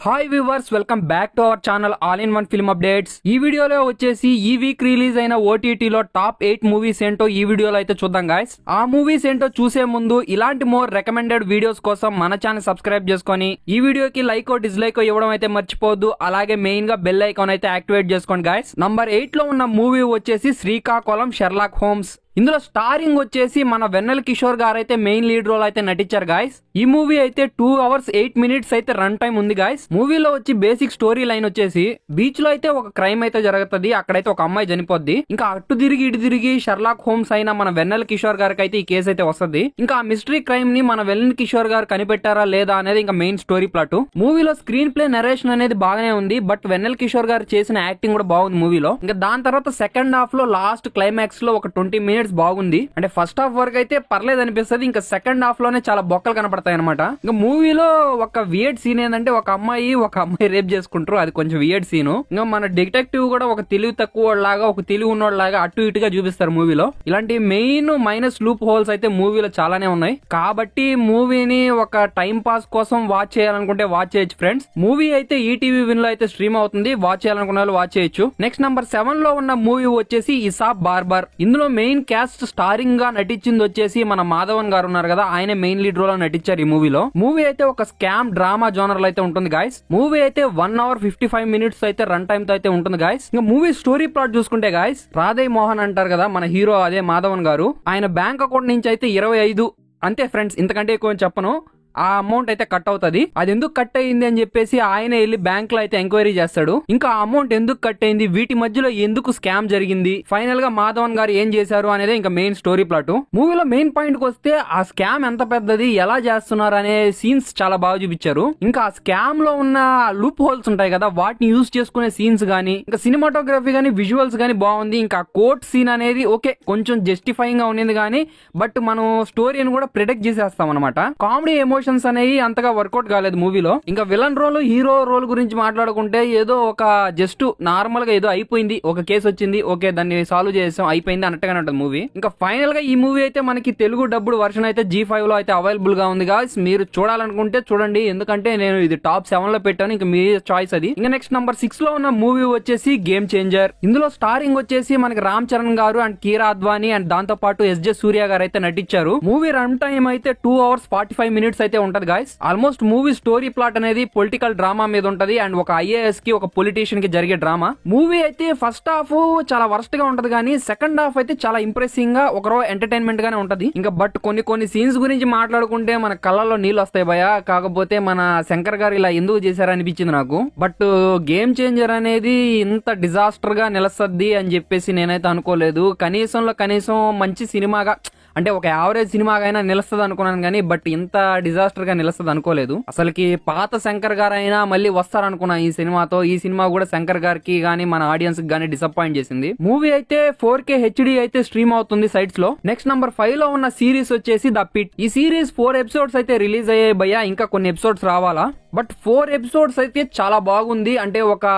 Hi viewers, welcome back to our channel all in one film updates. ఈ వీడియోలో వచ్చేసి ఈ వీక్ రిలీజ్ అయిన ఓటీటీలో టాప్ 8 మూవీస్ ఏంటో ఈ వీడియోలో అయితే చూద్దాం గాయ్స్. ఆ మూవీస్ ఏంటో చూసే ముందు ఇలాంటి మోర్ రికమెండెడ్ వీడియోస్ కోసం మన ఛానల్ సబ్స్క్రైబ్ చేసుకొని ఈ వీడియోకి లైక్ డిస్లైక్ ఇవ్వడం అయితే మర్చిపోవద్దు. అలాగే మెయిన్ గా బెల్ ఐకాన్ అయితే యాక్టివేట్ చేసుకోండి గాయ్స్. నంబర్ 8 లో ఉన్న మూవీ వచ్చేసి శ్రీకాకుళం షెర్లాక్ హోమ్స్. ఇందులో స్టారింగ్ వచ్చేసి మన వెన్నెల కిషోర్ గారు అయితే మెయిన్ లీడ్ రోల్ అయితే నటించారు గాయస్. ఈ మూవీ అయితే 2 hours 8 minutes అయితే రన్ టైం ఉంది గాయస్. మూవీలో వచ్చి బేసిక్ స్టోరీ లైన్ వచ్చేసి బీచ్ లో అయితే ఒక క్రైమ్ అయితే జరుగుతుంది. అక్కడైతే ఒక అమ్మాయి చనిపోద్ది. ఇంకా అటు తిరిగి ఇటు తిరిగి షెర్లాక్ హోమ్స్ అయిన మన వెన్నెల కిషోర్ గారికి అయితే ఈ కేసు అయితే వస్తుంది. ఇంకా ఆ మిస్టరీ క్రైమ్ ని మన వెన్నెల కిషోర్ గారు కనిపెట్టారా లేదా అనేది ఇంకా మెయిన్ స్టోరీ ప్లాట్. మూవీలో స్క్రీన్ ప్లే నరేషన్ అనేది బాగానే ఉంది, బట్ వెన్నెల కిషోర్ గారు చేసిన యాక్టింగ్ కూడా బాగుంది మూవీలో. ఇంకా దాని తర్వాత సెకండ్ హాఫ్ లో లాస్ట్ క్లైమాక్స్ లో ఒక 20 minutes బాగుంది. అంటే ఫస్ట్ హాఫ్ వరకు అయితే పర్లేదు అనిపిస్తుంది. ఇంకా సెకండ్ హాఫ్ లోనే చాలా బొక్కలు కనపడతాయి అనమాట. ఇంకా మూవీలో ఒక వియర్డ్ సీన్ ఏంటంటే ఒక అమ్మాయి రేప్ చేసుకుంటారు. అది కొంచెం వియర్డ్ సీన్. ఇంకా మన డిటెక్టివ్ కూడా ఒక తెలివి తక్కువ లాగా ఒక తెలివి ఉన్నోళ్ళలాగా అటు ఇటుగా చూపిస్తారు మూవీలో. ఇలాంటి మెయిన్ మైనస్ లూప్ హోల్స్ అయితే మూవీలో చాలానే ఉన్నాయి. కాబట్టి మూవీని ఒక టైం పాస్ కోసం వాచ్ చేయాలనుకుంటే వాచ్ చేయొచ్చు ఫ్రెండ్స్. మూవీ అయితే ఈటీవీ విన్ లో అయితే స్ట్రీమ్ అవుతుంది. వాచ్ చేయాలనుకున్న వాళ్ళు వాచ్ చేయొచ్చు. నెక్స్ట్ నంబర్ 7 లో ఉన్న మూవీ వచ్చేసి ఇసాబ్ బార్బర్. ఇందులో మెయిన్ క్యాస్ట్ స్టారింగ్ గా నటించింది వచ్చేసి మన మాధవన్ గారు ఉన్నారు కదా, ఆయన మెయిన్ లీడ్ రోల్ లో నటించారు ఈ మూవీలో. మూవీ అయితే ఒక స్కామ్ డ్రామా జోనర్ లో అయితే ఉంటుంది గాయస్. మూవీ అయితే 1 hour 55 minutes అయితే రన్ టైమ్ తో అయితే ఉంటుంది గాయస్. ఇంకా మూవీ స్టోరీ ప్లాట్ చూసుకుంటే గాయస్, రాధయ్ మోహన్ అంటారు కదా మన హీరో, అదే మాధవన్ గారు, ఆయన బ్యాంక్ అకౌంట్ నుంచి అయితే 25 అంతే ఫ్రెండ్స్, ఇంతకంటే ఎక్కువ చెప్పను, ఆ అమౌంట్ అయితే కట్ అవుతుంది. అది ఎందుకు కట్ అయింది అని చెప్పేసి ఆయన వెళ్ళి బ్యాంక్ లో అయితే ఎంక్వైరీ చేస్తాడు. ఇంకా ఆ అమౌంట్ ఎందుకు కట్ అయింది, వీటి మధ్యలో ఎందుకు స్కామ్ జరిగింది, ఫైనల్ గా మాధవన్ గారు ఏం చేశారు అనేది ఇంకా మెయిన్ స్టోరీ ప్లాట్. మూవీలో మెయిన్ పాయింట్ కి వస్తే ఆ స్కామ్ ఎంత పెద్దది, ఎలా చేస్తున్నారు అనే సీన్స్ చాలా బాగా చూపించారు. ఇంకా ఆ స్కామ్ లో ఉన్న లూప్ హోల్స్ ఉంటాయి కదా, వాటిని యూజ్ చేసుకునే సీన్స్ గానీ, ఇంకా సినిమాటోగ్రఫీ గానీ, విజువల్స్ గానీ బాగుంది. ఇంకా కోర్ట్ సీన్ అనేది ఓకే కొంచెం జస్టిఫైయింగ్ గా ఉండేది గానీ, బట్ మనం స్టోరీని కూడా ప్రిడిక్ట్ చేసేస్తాం అనమాట. కామెడీ ఎమోషన్స్ అనేవి అంతగా వర్కౌట్ కాలేదు మూవీలో. ఇంకా విలన్ రోల్ హీరో రోల్ గురించి మాట్లాడుకుంటే ఏదో ఒక జస్ట్ నార్మల్ గా ఏదో అయిపోయింది, ఒక కేసు వచ్చింది, ఓకే దాన్ని సాల్వ్ చేసాం అయిపోయింది అన్నట్టుగానే ఉంటుంది మూవీ. ఇంకా ఫైనల్ గా ఈ మూవీ అయితే మనకి తెలుగు డబ్బుడ్ వర్షన్ అయితే G5 లో అయితే అవైలబుల్ గా ఉంది గాయ్స్. మీరు చూడాలనుకుంటే చూడండి, ఎందుకంటే నేను ఇది టాప్ 7 లో పెట్టాను. ఇంకా మీ చాయిస్ అది. ఇంకా నెక్స్ట్ నంబర్ 6 లో ఉన్న మూవీ వచ్చేసి గేమ్ చేంజర్. ఇందులో స్టారింగ్ వచ్చేసి మనకి రామ్ చరణ్ గారు అండ్ కీరా అద్వానీ అండ్ దాంతో పాటు SJ సూర్య గారు అయితే నటించారు. మూవీ రన్ టైం అయితే 2 hours 45 minutes అయితే ఉంటది guys. Almost movie story plot అనేది పొలిటికల్ డ్రామా మీద ఉంటది అండ్ ఒక IAS కి ఒక పొలిటీషియన్ కి జరిగే డ్రామా. మూవీ అయితే ఫస్ట్ హాఫ్ చాలా వర్స్ట్ గా ఉంటది కానీ సెకండ్ హాఫ్ అయితే చాలా ఇంప్రెసింగ్ గా ఒక ఎంటర్టైన్మెంట్ గానే ఉంటది. ఇంకా బట్ కొన్ని సీన్స్ గురించి మాట్లాడుకుంటే మన కళ్ళల్లో నీళ్ళు వస్తాయి భయ. కాకపోతే మన శంకర్ గారు ఇలా ఎందుకు చేశారు అనిపించింది నాకు. బట్ గేమ్ చేంజర్ అనేది ఇంత డిజాస్టర్ గా నిలసద్ది అని చెప్పేసి నేనైతే అనుకోలేదు. కనీసం మంచి సినిమాగా, అంటే ఒక యావరేజ్ సినిమాగా అయినా నిలుస్తుంది అనుకున్నాను కానీ బట్ ఇంత డిజాస్టర్ గా నిలుస్తుంది అనుకోలేదు. అసలుకి పాత శంకర్ గారు అయినా మళ్ళీ వస్తారనుకున్నా ఈ సినిమాతో. ఈ సినిమా కూడా శంకర్ గారికి గానీ మన ఆడియన్స్ కి గానీ డిసప్పాయింట్ చేసింది. మూవీ అయితే 4K HD అయితే స్ట్రీమ్ అవుతుంది సైట్స్ లో. నెక్స్ట్ నంబర్ 5 లో ఉన్న సిరీస్ వచ్చేసి ద పిట్. ఈ సిరీస్ 4 episodes అయితే రిలీజ్ అయ్యాయి భయ్యా, ఇంకా కొన్ని ఎపిసోడ్స్ రావాలా. బట్ 4 episodes అయితే చాలా బాగుంది. అంటే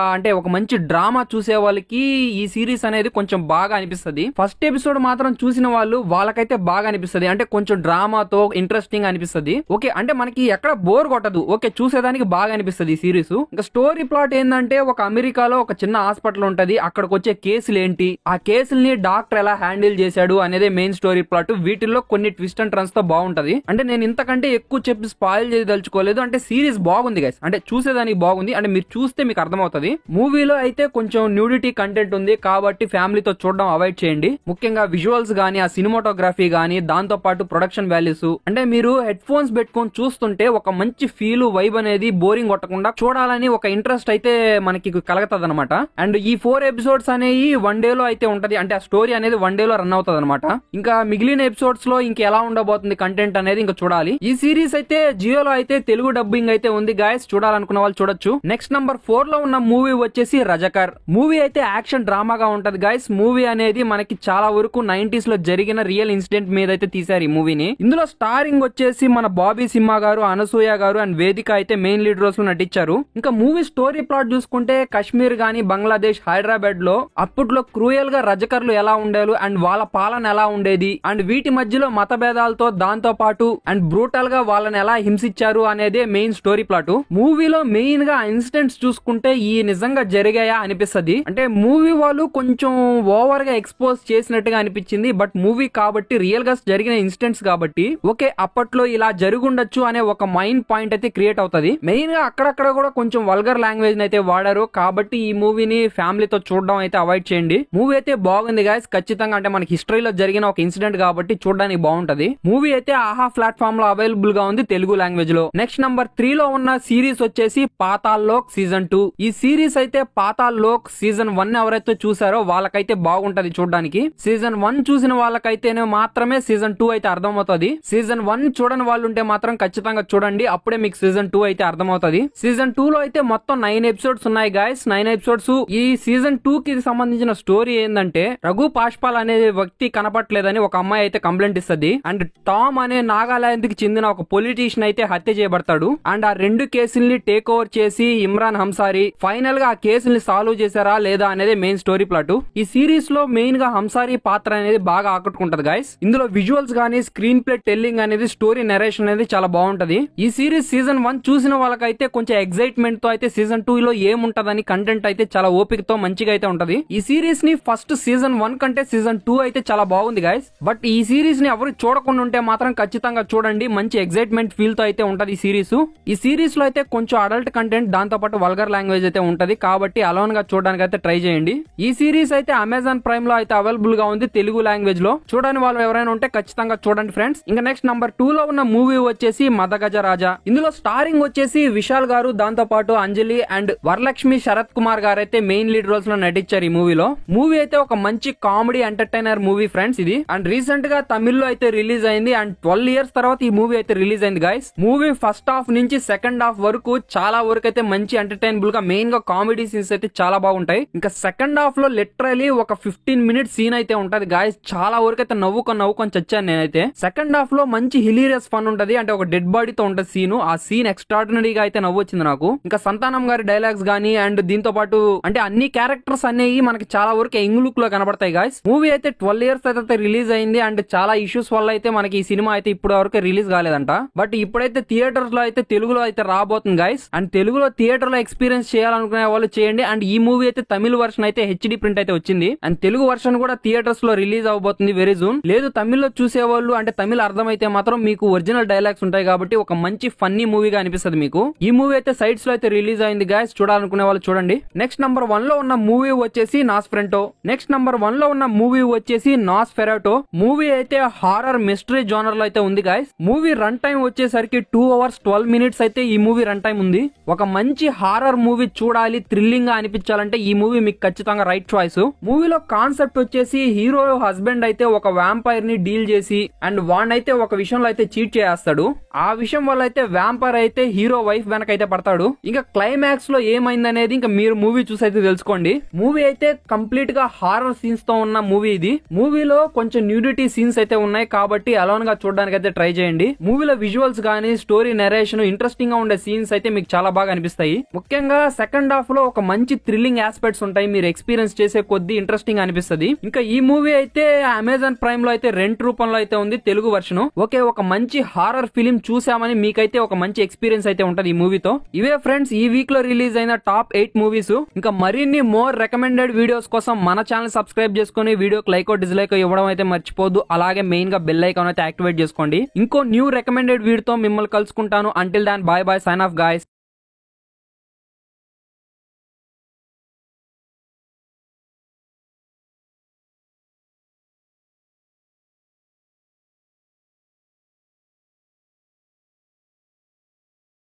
ఒక మంచి డ్రామా చూసే వాళ్ళకి ఈ సిరీస్ అనేది కొంచెం బాగా అనిపిస్తుంది. ఫస్ట్ ఎపిసోడ్ మాత్రం చూసిన వాళ్ళు వాళ్ళకైతే బాగా అనిపిస్తుంది. అంటే కొంచెం డ్రామాతో ఇంట్రెస్టింగ్ అనిపిస్తుంది. ఓకే అంటే మనకి ఎక్కడ బోర్ కొట్టదు, ఓకే చూసేదానికి బాగా అనిపిస్తుంది ఈ సిరీస్. ఇంకా స్టోరీ ప్లాట్ ఏంటంటే ఒక అమెరికాలో ఒక చిన్న హాస్పిటల్ ఉంటది. అక్కడికి వచ్చే కేసులు ఏంటి, ఆ కేసుల్ని డాక్టర్ ఎలా హ్యాండిల్ చేశాడు అనేది మెయిన్ స్టోరీ ప్లాట్. వీటిల్లో కొన్ని ట్విస్ట్ అండ్ టర్న్స్ తో బాగుంటది. అంటే నేను ఇంతకంటే ఎక్కువ చెప్పి స్పాయిల్ చేయదలుచుకోలేదు. అంటే సిరీస్ బాగుంది గైస్, అంటే చూసేదానికి బాగుంది. అంటే మీరు చూస్తే మీకు అర్థమవుతుంది. మూవీలో అయితే కొంచెం న్యూడిటీ కంటెంట్ ఉంది కాబట్టి ఫ్యామిలీతో చూడడం అవాయిడ్ చేయండి. ముఖ్యంగా విజువల్స్ గానీ, ఆ సినిమాటోగ్రఫీ గానీ, దాంతో పాటు ప్రొడక్షన్ వాల్యూస్, అంటే మీరు హెడ్ ఫోన్స్ పెట్టుకొని చూస్తుంటే ఒక మంచి ఫీల్ వైబ్ అనేది బోరింగ్ కొట్టకుండా చూడాలని ఒక ఇంట్రెస్ట్ అయితే మనకి కలగతది అనమాట. అండ్ ఈ 4 episodes అనేవి 1 day లో అయితే ఉంటది. అంటే ఆ స్టోరీ అనేది 1 day లో రన్ అవుతుంది అనమాట. ఇంకా మిగిలిన ఎపిసోడ్స్ లో ఇంకా ఎలా ఉండబోతుంది కంటెంట్ అనేది ఇంకా చూడాలి. ఈ సిరీస్ అయితే జియోలో అయితే తెలుగు డబ్బింగ్ అయితే ఉంది గాయస్, చూడాలనుకున్న వాళ్ళు చూడొచ్చు. నెక్స్ట్ నంబర్ 4 లో ఉన్న మూవీ వచ్చేసి రజకర్. మూవీ అయితే యాక్షన్ డ్రామాగా ఉంటది గాయస్. మూవీ అనేది మనకి చాలా వరకు 90s లో జరిగిన రియల్ ఇన్సిడెంట్ కంటెంట్ మీద అయితే తీశారు ఈ మూవీని. ఇందులో స్టారింగ్ వచ్చేసి మన బాబీ సింహా గారు, అనసూయ గారు అండ్ వేదిక అయితే మెయిన్ లీడ్ రోల్స్ లో నటించారు. ఇంకా మూవీ స్టోరీ ప్లాట్ చూసుకుంటే కాశ్మీర్ గానీ బంగ్లాదేశ్, హైదరాబాద్ లో అప్పట్లో క్రూయల్ గా రజకర్లు ఎలా ఉండేరు అండ్ వాళ్ళ పాలన ఎలా ఉండేది అండ్ వీటి మధ్యలో మత భేదాలతో దాంతో పాటు అండ్ బ్రూటల్ గా వాళ్ళని ఎలా హింసించారు అనేదే మెయిన్ స్టోరీ ప్లాట్. మూవీలో మెయిన్ గా ఇన్సిడెంట్స్ చూసుకుంటే ఈ నిజంగా జరిగాయా అనిపిస్తుంది. అంటే మూవీ వాళ్ళు కొంచెం ఓవర్ గా ఎక్స్పోజ్ చేసినట్టుగా అనిపించింది. బట్ మూవీ కాబట్టి రియల్ గా జరిగిన ఇన్సిడెంట్స్ కాబట్టి ఓకే అప్పట్లో ఇలా జరుగుండొచ్చు అనే ఒక మైండ్ పాయింట్ అయితే క్రియేట్ అవుతుంది. మెయిన్ గా అక్కడక్కడ కూడా కొంచెం వల్గర్ లాంగ్వేజ్ అయితే వాడారు కాబట్టి ఈ మూవీని ఫ్యామిలీతో చూడడం అయితే అవాయిడ్ చేయండి. మూవీ అయితే బాగుంది గాయస్ ఖచ్చితంగా. అంటే మనకి హిస్టరీలో జరిగిన ఒక ఇన్సిడెంట్ కాబట్టి చూడడానికి బాగుంటది. మూవీ అయితే ఆహా ప్లాట్ఫామ్ లో అవైలబుల్ గా ఉంది తెలుగు లాంగ్వేజ్ లో. నెక్స్ట్ నంబర్ 3 లో ఉన్న సిరీస్ వచ్చేసి పాతాల్ లోక్ సీజన్ 2. ఈ సిరీస్ అయితే పాతాల్ లోక్ సీజన్ 1 ఎవరైతే చూసారో వాళ్ళకైతే బాగుంటది చూడడానికి. సీజన్ 1 చూసిన వాళ్ళకైతేనే మాత్రమే సీజన్ 2 అయితే అర్థమవుతుంది. సీజన్ 1 చూడని వాళ్ళు ఉంటే మాత్రం ఖచ్చితంగా చూడండి, అప్పుడే మీకు సీజన్ 2 అయితే అర్థమవుతుంది. సీజన్ 2 లో అయితే మొత్తం 9 ఎపిసోడ్స్ ఉన్నాయి గాయస్. 9 ఎపిసోడ్స్. ఈ సీజన్ 2 కి సంబంధించిన స్టోరీ ఏంటంటే రఘు పాష్పాల్ అనే వ్యక్తి కనపట్లేదని ఒక అమ్మాయి అయితే కంప్లైంట్ ఇస్తుంది. అండ్ టామ్ అనే నాగాలాండ్ కి చెందిన ఒక పొలిటీషియన్ అయితే హత్య చేయబడతాడు. అండ్ ఆ 2 కేసుల్ని టేక్ ఓవర్ చేసి ఇమ్రాన్ హంసారీ ఫైనల్ గా ఆ కేసుల్ని సాల్వ్ చేశారా లేదా అనేది మెయిన్ స్టోరీ ప్లాట్. ఈ సిరీస్ లో మెయిన్ గా హంసారీ పాత్ర అనేది బాగా ఆకట్టుకుంటది గాయస్. ఇందులో విజువల్స్ గానీ స్క్రీన్ ప్లే టెల్లింగ్ అనేది స్టోరీ నెరేషన్ అనేది చాలా బాగుంటది. ఈ సిరీస్ సీజన్ 1 చూసిన వాళ్ళకైతే కొంచెం ఎక్సైట్మెంట్ తో అయితే సీజన్ 2 లో ఏముంటదని కంటెంట్ అయితే చాలా ఓపికతో మంచిగా అయితే ఉంటది. ఈ సిరీస్ ని ఫస్ట్ సీజన్ 1 కంటే సీజన్ 2 అయితే చాలా బాగుంది గాయస్. బట్ ఈ సిరీస్ ని ఎవరు చూడకుండా ఉంటే మాత్రం ఖచ్చితంగా చూడండి. మంచి ఎక్సైట్మెంట్ ఫీల్ తో అయితే ఉంటది ఈ సిరీస్. ఈ సిరీస్ లో అయితే కొంచెం అడల్ట్ కంటెంట్ దాంతో పాటు వల్గర్ లాంగ్వేజ్ అయితే ఉంటది కాబట్టి అలోన్ గా చూడడానికి అయితే ట్రై చేయండి. ఈ సిరీస్ అయితే అమెజాన్ ప్రైమ్ లో అయితే అవైలబుల్ గా ఉంది తెలుగు లాంగ్వేజ్ లో. చూడని వాళ్ళు ఎవరైనా ఉంటే ఖచ్చితంగా చూడండి ఫ్రెండ్స్. ఇంకా నెక్స్ట్ నంబర్ 2 లో ఉన్న మూవీ వచ్చేసి మదగజ రాజా. ఇందులో స్టారింగ్ వచ్చేసి విశాల్ గారు, దాంతో పాటు అంజలి అండ్ వరలక్ష్మి శరత్ కుమార్ గారు అయితే మెయిన్ లీడ్ రోల్స్ లో నటించారు ఈ మూవీలో. మూవీ అయితే ఒక మంచి కామెడీ ఎంటర్టైనర్ మూవీ ఫ్రెండ్స్ ఇది. అండ్ రీసెంట్ గా తమిళ్ లో అయితే రిలీజ్ అయింది. అండ్ 12 ఇయర్స్ తర్వాత ఈ మూవీ అయితే రిలీజ్ అయింది గాయస్. మూవీ ఫస్ట్ హాఫ్ నుంచి సెకండ్ హాఫ్ వరకు చాలా వరకు అయితే మంచి ఎంటర్టైనబుల్ గా మెయిన్ గా కామెడీ సీన్స్ అయితే చాలా బాగుంటాయి. ఇంకా సెకండ్ హాఫ్ లో లిటరలీ ఒక 15 మినిట్స్ సీన్ అయితే ఉంటది గాయస్. చాలా వరకు అయితే నవ్వుకొని చచ్చాను నేనైతే. సెకండ్ హాఫ్ లో మంచి హిలీరియస్ ఫన్ ఉంటది. అంటే ఒక డెడ్ బాడీతో ఉంటది సీన్. ఆ సీన్ ఎక్స్ట్రాడినరీగా అయితే నవ్వు వచ్చింది నాకు. ఇంకా సంతానం గారి డైలాగ్స్ గానీ అండ్ దీంతో పాటు అంటే అన్ని క్యారెక్టర్స్ అనేవి మనకి చాలా వరకు యంగ్ లుక్ లో కనబడతాయి గాయస్. మూవీ అయితే 12 ఇయర్స్ అయితే రిలీజ్ అయింది. అండ్ చాలా ఇష్యూస్ వల్ల అయితే మనకి ఈ సినిమా అయితే ఇప్పుడు వరకు రిలీజ్ కాలేదంట. బట్ ఇప్పుడైతే థియేటర్స్ లో అయితే తెలుగులో అయితే రాబోతుంది గాయస్. అండ్ తెలుగులో థియేటర్ లో ఎక్స్పీరియన్స్ చేయాలనుకునే వాళ్ళు చేయండి. అండ్ ఈ మూవీ అయితే తమిళ వర్షన్ అయితే హెచ్డి ప్రింట్ అయితే వచ్చింది. అండ్ తెలుగు వర్షన్ కూడా థియేటర్స్ లో రిలీజ్ అవబోతుంది వెరీ జూన్. లేదు తమిళ్లో చూసేవాళ్ళు అంటే తమిళ అర్థమైతే మాత్రం మీకు ఒరిజినల్ డైలాగ్స్ ఉంటాయి కాబట్టి ఒక మంచి ఫన్నీ మూవీగా అనిపిస్తుంది మీకు. ఈ మూవీ అయితే సైట్స్ లో అయితే రిలీజ్ అయింది గాయస్. చూడాలనుకునే వాళ్ళు చూడండి. నెక్స్ట్ నంబర్ 1 లో ఉన్న మూవీ వచ్చేసి నాస్ఫెరంటో. నెక్స్ట్ నంబర్ 1 లో ఉన్న మూవీ వచ్చేసి నాస్ఫెరాటో. మూవీ అయితే హారర్ మిస్టరీ జోనర్ లో అయితే ఉంది గాయస్. మూవీ రన్ టైం వచ్చేసరికి 2 hours 12 minutes అయితే ఈ మూవీ రన్ టైం ఉంది. ఒక మంచి హారర్ మూవీ చూడాలి, థ్రిల్లింగ్ గా అనిపించాలంటే ఈ మూవీ మీకు ఖచ్చితంగా రైట్ చాయిస్. మూవీలో కాన్సెప్ట్ వచ్చేసి హీరో హస్బెండ్ అయితే ఒక వ్యాంపైర్ ని డీల్ చేసి అండ్ వాడినైతే ఒక విషయంలో అయితే చీట్ చేస్తాడు. ఆ విషయం వల్ల అయితే వ్యాంపైర్ అయితే హీరో వైఫ్ వెనక అయితే పడతాడు. ఇంకా క్లైమాక్స్ లో ఏమైంది అనేది ఇంకా మీరు మూవీ చూసి అయితే తెలుసుకోండి. మూవీ అయితే కంప్లీట్ గా హారర్ సీన్స్ తో ఉన్న మూవీ ఇది. మూవీలో కొంచెం న్యూడిటీ సీన్స్ అయితే ఉన్నాయి కాబట్టి అలోన్ గా చూడడానికి అయితే ట్రై చేయండి. మూవీలో విజువల్స్ గానీ స్టోరీ నెరేషన్ ఇంట్రెస్టింగ్ గా ఉండే సీన్స్ అయితే మీకు చాలా బాగా అనిపిస్తాయి. ముఖ్యంగా సెకండ్ హాఫ్ లో ఒక మంచి థ్రిల్లింగ్ ఆస్పెక్ట్స్ ఉంటాయి. మీరు ఎక్స్పీరియన్స్ చేసే కొద్దీ ఇంట్రెస్టింగ్ అనిపిస్తుంది. ఇంకా ఈ మూవీ అయితే అమెజాన్ ప్రైమ్ లో అయితే రెంట్ రూపంలో అయితే ఉంది తెలుగు వర్షన్. ఓకే ఒక మంచి హారర్ ఫిలిం చూసామని మీకైతే ఒక మంచి ఎక్స్పీరియన్స్ అయితే ఉంటది ఈ మూవీతో. ఇవే ఫ్రెండ్స్ ఈ వీక్ లో రిలీజ్ అయిన టాప్ 8 మూవీస్. ఇంకా మరిన్ని మోర్ రికమెండెడ్ వీడియోస్ కోసం మన ఛానల్ సబ్స్క్రైబ్ చేసుకుని వీడియోకి లైక్ డిస్లైక్ ఇవ్వడం అయితే మర్చిపోద్దు. అలాగే మెయిన్ గా బెల్ ఐకాన్ అయితే యాక్టివేట్ చేసుకోండి. ఇంకో న్యూ రికమెండెడ్ వీడియోతో మిమ్మల్ని కలుసుకుంటాను. Until then bye bye, sign off guys.